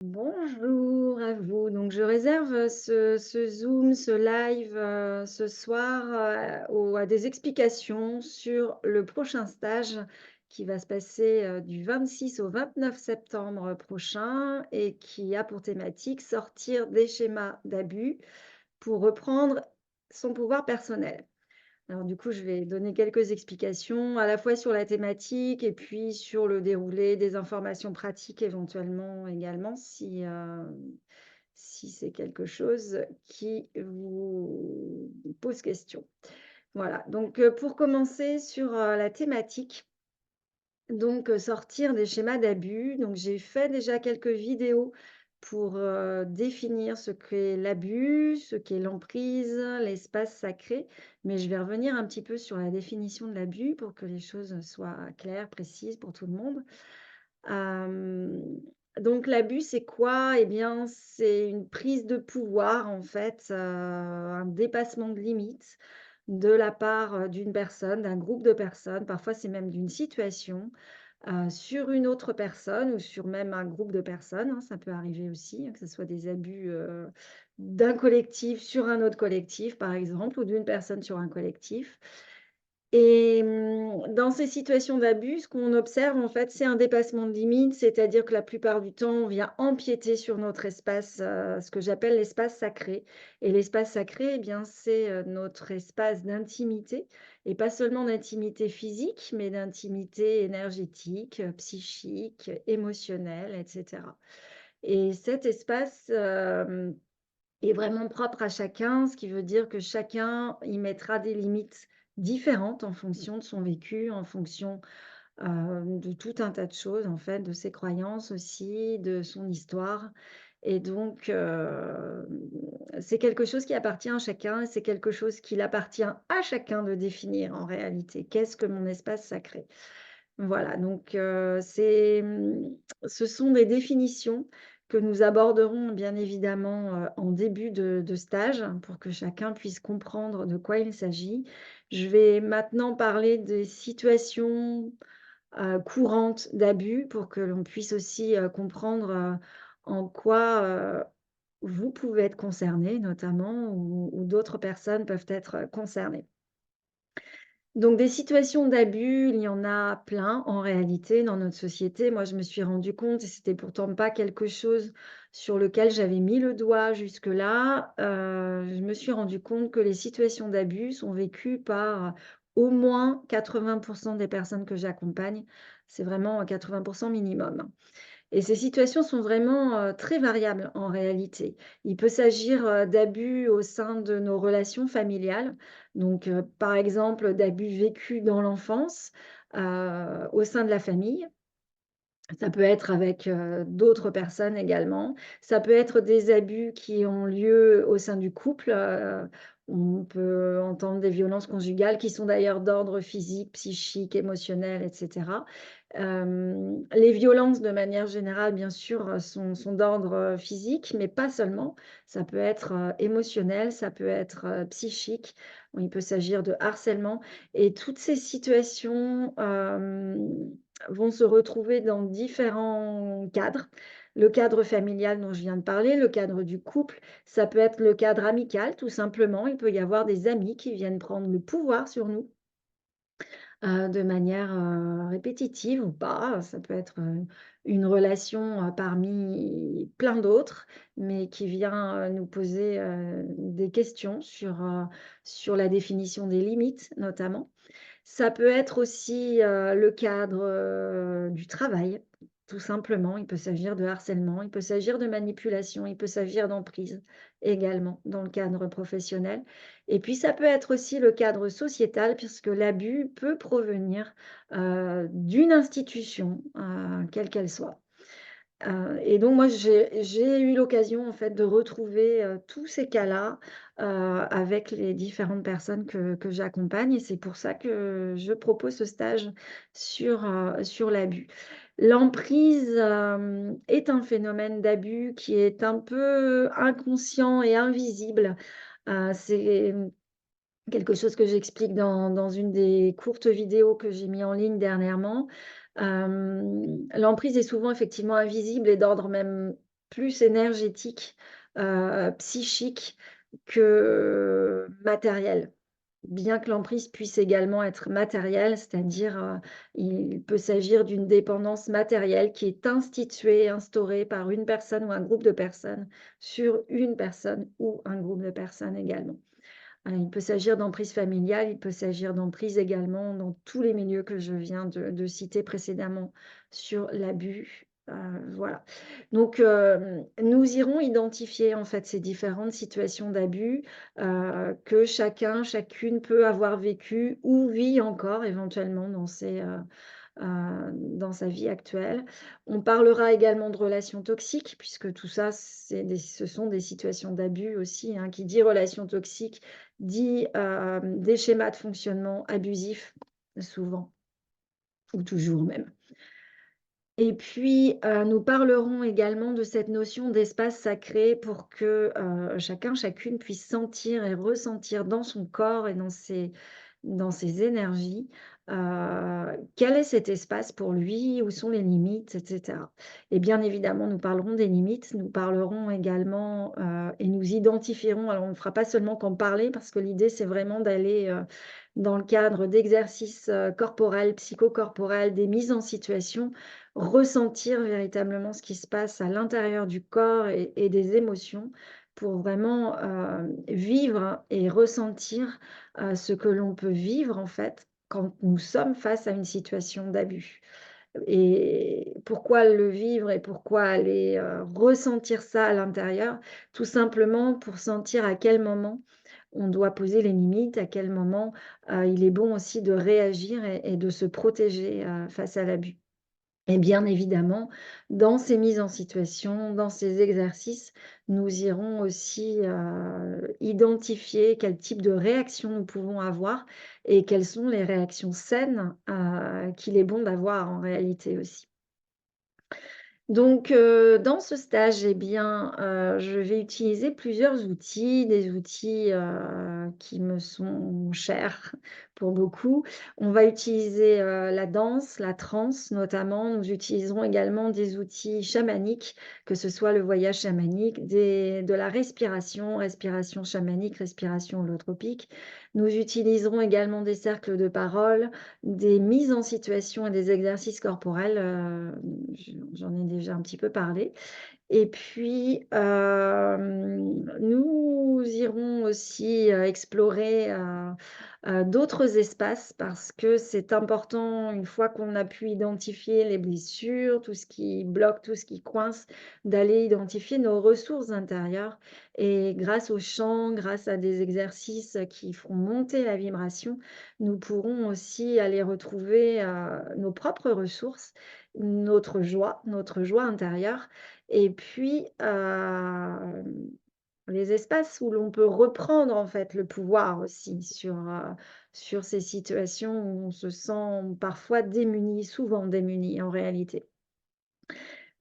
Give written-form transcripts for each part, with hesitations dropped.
Bonjour à vous. Donc, je réserve ce Zoom, ce live ce soir à des explications sur le prochain stage qui va se passer du 26 au 29 septembre prochain et qui a pour thématique sortir des schémas d'abus pour reprendre son pouvoir personnel. Alors du coup, je vais donner quelques explications à la fois sur la thématique et puis sur le déroulé, des informations pratiques éventuellement également si c'est quelque chose qui vous pose question. Voilà, donc pour commencer sur la thématique, donc sortir des schémas d'abus. Donc j'ai fait déjà quelques vidéos pour, définir ce qu'est l'abus, ce qu'est l'emprise, l'espace sacré, mais je vais revenir un petit peu sur la définition de l'abus pour que les choses soient claires, précises pour tout le monde. Hem, donc l'abus, c'est quoi? Eh bien, c'est une prise de pouvoir en fait, un dépassement de limites de la part, d'une personne, d'un groupe de personnes, parfois c'est même d'une situation, sur une autre personne ou sur même un groupe de personnes, hein, ça peut arriver aussi, hein, que ce soit des abus, d'un collectif sur un autre collectif, par exemple, ou d'une personne sur un collectif. Et dans ces situations d'abus, ce qu'on observe, en fait, c'est un dépassement de limite, c'est-à-dire que la plupart du temps, on vient empiéter sur notre espace, ce que j'appelle l'espace sacré. Et l'espace sacré, eh bien, c'est, notre espace d'intimité et pas seulement d'intimité physique, mais d'intimité énergétique, psychique, émotionnelle et cetera. Et cet espace, est vraiment propre à chacun, ce qui veut dire que chacun y mettra des limites différentes en fonction de son vécu, en fonction, de tout un tas de choses en fait, de ses croyances aussi, de son histoire et donc c'est quelque chose qui appartient à chacun et c'est quelque chose qu'il appartient à chacun de définir en réalité. Qu'est-ce que mon espace sacré? Voilà, donc ce sont des définitions que nous aborderons bien évidemment, en début de stage pour que chacun puisse comprendre de quoi il s'agit. Je vais maintenant parler des situations, courantes d'abus pour que l'on puisse aussi, comprendre, en quoi, vous pouvez être concerné notamment ou d'autres personnes peuvent être, concernées. Donc des situations d'abus, il y en a plein en réalité dans notre société. Moi, je me suis rendu compte et c'était pourtant pas quelque chose sur lequel j'avais mis le doigt jusque-là. Je me suis rendu compte que les situations d'abus sont vécues par au moins 80 des personnes que j'accompagne. C'est vraiment 80 minimum. Et ces situations sont vraiment, très variables en réalité. Il peut s'agir, d'abus au sein de nos relations familiales, donc par exemple, d'abus vécus dans l'enfance, au sein de la famille. Ça peut être avec, d'autres personnes également. Ça peut être des abus qui ont lieu au sein du couple, on peut entendre des violences conjugales qui sont d'ailleurs d'ordre physique, psychique, émotionnel et cetera. Les violences de manière générale, bien sûr, sont d'ordre, physique, mais pas seulement. Ça peut être, émotionnel, ça peut être, psychique. Il peut s'agir de harcèlement et toutes ces situations, vont se retrouver dans différents cadres. Le cadre familial dont je viens de parler, le cadre du couple, ça peut être le cadre amical tout simplement. Il peut y avoir des amis qui viennent prendre le pouvoir sur nous, de manière, répétitive ou pas. Ça peut être, une relation, parmi plein d'autres, mais qui vient, nous poser, des questions sur la définition des limites notamment. Ça peut être aussi, le cadre, du travail, tout simplement. Il peut s'agir de harcèlement, il peut s'agir de manipulation, il peut s'agir d'emprise également dans le cadre professionnel et puis ça peut être aussi le cadre sociétal puisque l'abus peut provenir, d'une institution, quelle qu'elle soit. Et donc moi j'ai eu l'occasion en fait de retrouver, tous ces cas-là, avec les différentes personnes que j'accompagne et c'est pour ça que je propose ce stage sur l'abus. L'emprise, est un phénomène d'abus qui est un peu inconscient et invisible. C'est, quelque chose que j'explique dans une des courtes vidéos que j'ai mis en ligne dernièrement. L'emprise est souvent effectivement invisible et d'ordre même plus énergétique, psychique que matérielle. Bien que l'emprise puisse également être matérielle, c'est-à-dire, il peut s'agir d'une dépendance matérielle qui est instituée, instaurée par une personne ou un groupe de personnes sur une personne ou un groupe de personnes également. Il peut s'agir d'emprise familiale, il peut s'agir d'emprise également dans tous les milieux que je viens de citer précédemment sur l'abus, voilà. Donc, nous irons identifier en fait ces différentes situations d'abus, que chacun, chacune peut avoir vécu ou vit encore éventuellement dans sa vie actuelle. On parlera également de relations toxiques puisque tout ça, ce sont des situations d'abus aussi, hein. Qui dit relations toxiques dit, des schémas de fonctionnement abusifs, souvent ou toujours même. Et puis, nous parlerons également de cette notion d'espace sacré pour que, chacun, chacune puisse sentir et ressentir dans son corps et dans ses énergies, quel est cet espace pour lui? Où sont les limites? Et cetera. Et bien évidemment, nous parlerons des limites, nous parlerons également, et nous identifierons, alors on ne fera pas seulement qu'en parler parce que l'idée c'est vraiment d'aller, dans le cadre d'exercices, corporels, psychocorporels, des mises en situation, ressentir véritablement ce qui se passe à l'intérieur du corps et des émotions pour vraiment, vivre et ressentir, ce que l'on peut vivre en fait quand nous sommes face à une situation d'abus. Et pourquoi le vivre et pourquoi aller, ressentir ça à l'intérieur? Tout simplement pour sentir à quel moment on doit poser les limites, à quel moment, il est bon aussi de réagir et de se protéger, face à l'abus. Et bien évidemment, dans ces mises en situation, dans ces exercices, nous irons aussi, identifier quel type de réaction nous pouvons avoir et quelles sont les réactions saines, qu'il est bon d'avoir en réalité aussi. Donc, dans ce stage, eh bien, je vais utiliser plusieurs outils, des outils, qui me sont chers pour beaucoup. On va utiliser, la danse, la trance notamment. Nous utiliserons également des outils chamaniques, que ce soit le voyage chamanique, de la respiration, respiration chamanique, respiration holotropique. Nous utiliserons également des cercles de parole, des mises en situation et des exercices corporels, j'en ai déjà un petit peu parlé. Et puis, nous irons aussi, explorer, d'autres espaces parce que c'est important, une fois qu'on a pu identifier les blessures, tout ce qui bloque, tout ce qui coince, d'aller identifier nos ressources intérieures et grâce au chant, grâce à des exercices qui feront monter la vibration, nous pourrons aussi aller retrouver, nos propres ressources, notre joie intérieure et puis, les espaces où l'on peut reprendre en fait le pouvoir aussi sur ces situations où on se sent parfois démuni, souvent démuni en réalité.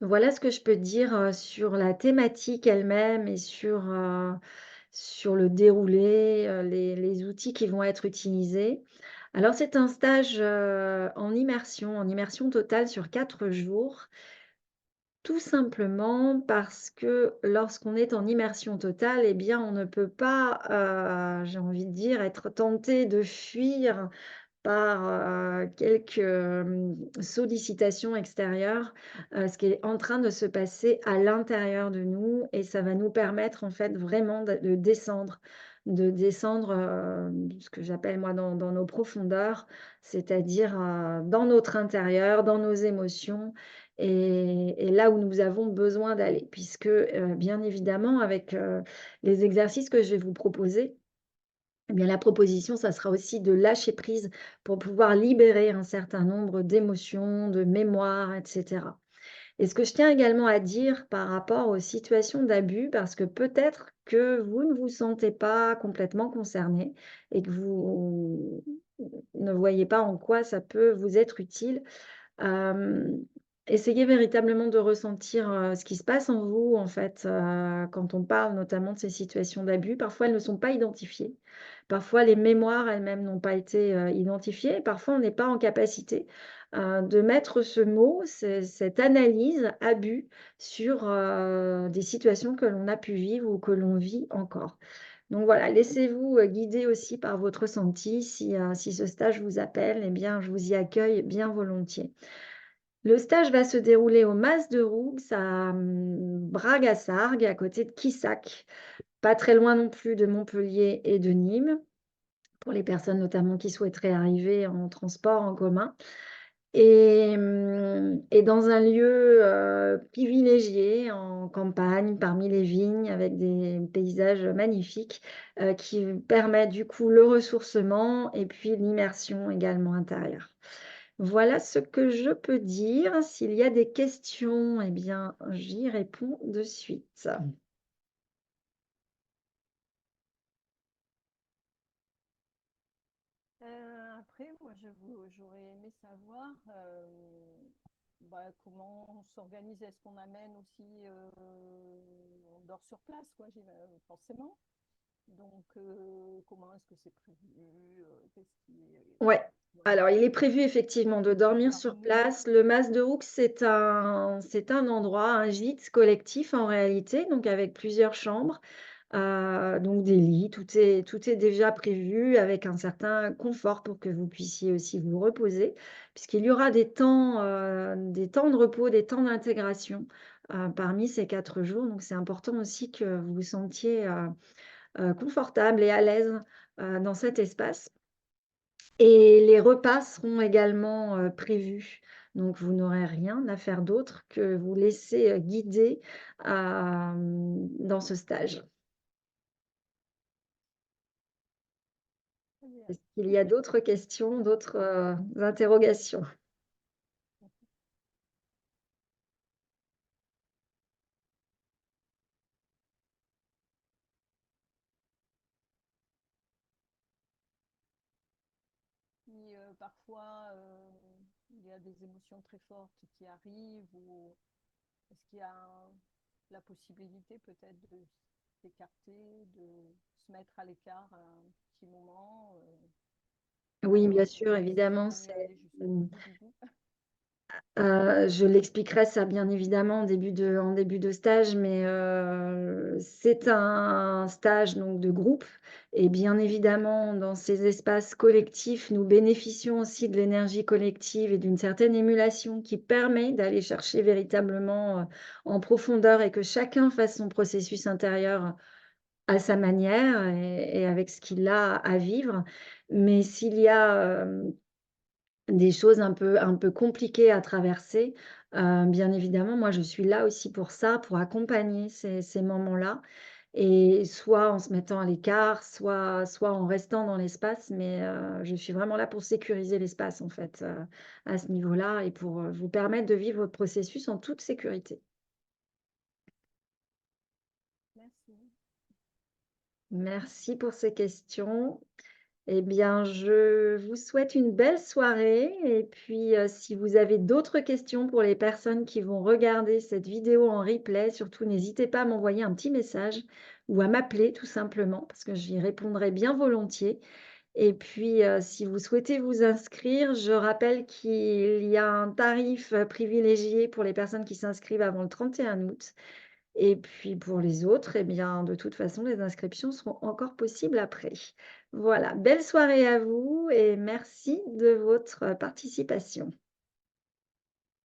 Voilà ce que je peux dire, sur la thématique elle-même et sur le déroulé, les outils qui vont être utilisés. Alors c'est un stage, en immersion totale sur 4 jours. Tout simplement parce que lorsqu'on est en immersion totale, eh bien, on ne peut pas, j'ai envie de dire, être tenté de fuir par, quelques, sollicitations extérieures, ce qui est en train de se passer à l'intérieur de nous et ça va nous permettre, en fait, vraiment de descendre, ce que j'appelle moi dans nos profondeurs, c'est-à-dire, dans notre intérieur, dans nos émotions et là où nous avons besoin d'aller. Puisque, bien évidemment avec, les exercices que je vais vous proposer, eh bien, la proposition, ça sera aussi de lâcher prise pour pouvoir libérer un certain nombre d'émotions, de mémoires, et cetera. Et ce que je tiens également à dire par rapport aux situations d'abus, parce que peut-être que vous ne vous sentez pas complètement concerné et que vous ne voyez pas en quoi ça peut vous être utile. Hem, Essayez véritablement de ressentir, ce qui se passe en vous, en fait, quand on parle notamment de ces situations d'abus. Parfois, elles ne sont pas identifiées. Parfois, les mémoires elles-mêmes n'ont pas été, identifiées. Parfois, on n'est pas en capacité, de mettre ce mot, cette analyse abus sur, des situations que l'on a pu vivre ou que l'on vit encore. Donc voilà, laissez-vous, guider aussi par votre ressenti. Si ce stage vous appelle, eh bien, je vous y accueille bien volontiers. Le stage va se dérouler au Mas de Roux, à, Braga-Sargues, à côté de Quissac, pas très loin non plus de Montpellier et de Nîmes, pour les personnes notamment qui souhaiteraient arriver en transport en commun. Et dans un lieu, privilégié en campagne, parmi les vignes, avec des paysages magnifiques, qui permettent du coup le ressourcement et puis l'immersion également intérieure. Voilà ce que je peux dire. S'il y a des questions, eh bien, j'y réponds de suite. Après, moi, j'aurais aimé savoir comment on s'organise. Est-ce qu'on amène aussi, on dort sur place, quoi, forcément. Donc, comment est-ce que c'est prévu? Qu'est-ce qui est... Ouais. Voilà. Alors, il est prévu effectivement de dormir Par sur nuit. place. Le Mas de Houx, c'est un endroit, un gîte collectif en réalité, donc avec plusieurs chambres, donc des lits. Tout est déjà prévu avec un certain confort pour que vous puissiez aussi vous reposer, puisqu'il y aura des temps de repos, des temps d'intégration, parmi ces 4 jours. Donc c'est important aussi que vous vous sentiez, confortable et à l'aise, dans cet espace. Et les repas seront également, prévus. Donc vous n'aurez rien à faire d'autre que vous laisser, guider, dans ce stage. Très bien. Est-ce qu'il y a d'autres questions, d'autres, interrogations? Si parfois il y a des émotions très fortes qui arrivent, ou est-ce qu'il y a la possibilité peut-être de s'écarter, de se mettre à l'écart un petit moment, ou Oui, bien alors sûr, il évidemment, vaut mieux aller jusqu'au bout du bout? Je l'expliquerai ça bien évidemment en début de stage, mais c'est un stage donc de groupe et bien évidemment dans ces espaces collectifs, nous bénéficions aussi de l'énergie collective et d'une certaine émulation qui permet d'aller chercher véritablement, en profondeur et que chacun fasse son processus intérieur à sa manière et avec ce qu'il a à vivre. Mais s'il y a, des choses un peu compliquées à traverser, bien évidemment, moi, je suis là aussi pour ça, pour accompagner ces moments-là et soit en se mettant à l'écart, soit en restant dans l'espace, mais je suis vraiment là pour sécuriser l'espace, en fait, à ce niveau-là et pour, vous permettre de vivre votre processus en toute sécurité. Merci. Merci pour ces questions. Eh bien, je vous souhaite une belle soirée et puis, si vous avez d'autres questions pour les personnes qui vont regarder cette vidéo en replay, surtout n'hésitez pas à m'envoyer un petit message ou à m'appeler tout simplement parce que j'y répondrai bien volontiers et puis, si vous souhaitez vous inscrire, je rappelle qu'il y a un tarif, privilégié pour les personnes qui s'inscrivent avant le 31 août et puis pour les autres, eh bien, de toute façon, les inscriptions seront encore possibles après. Voilà, belle soirée à vous et merci de votre participation.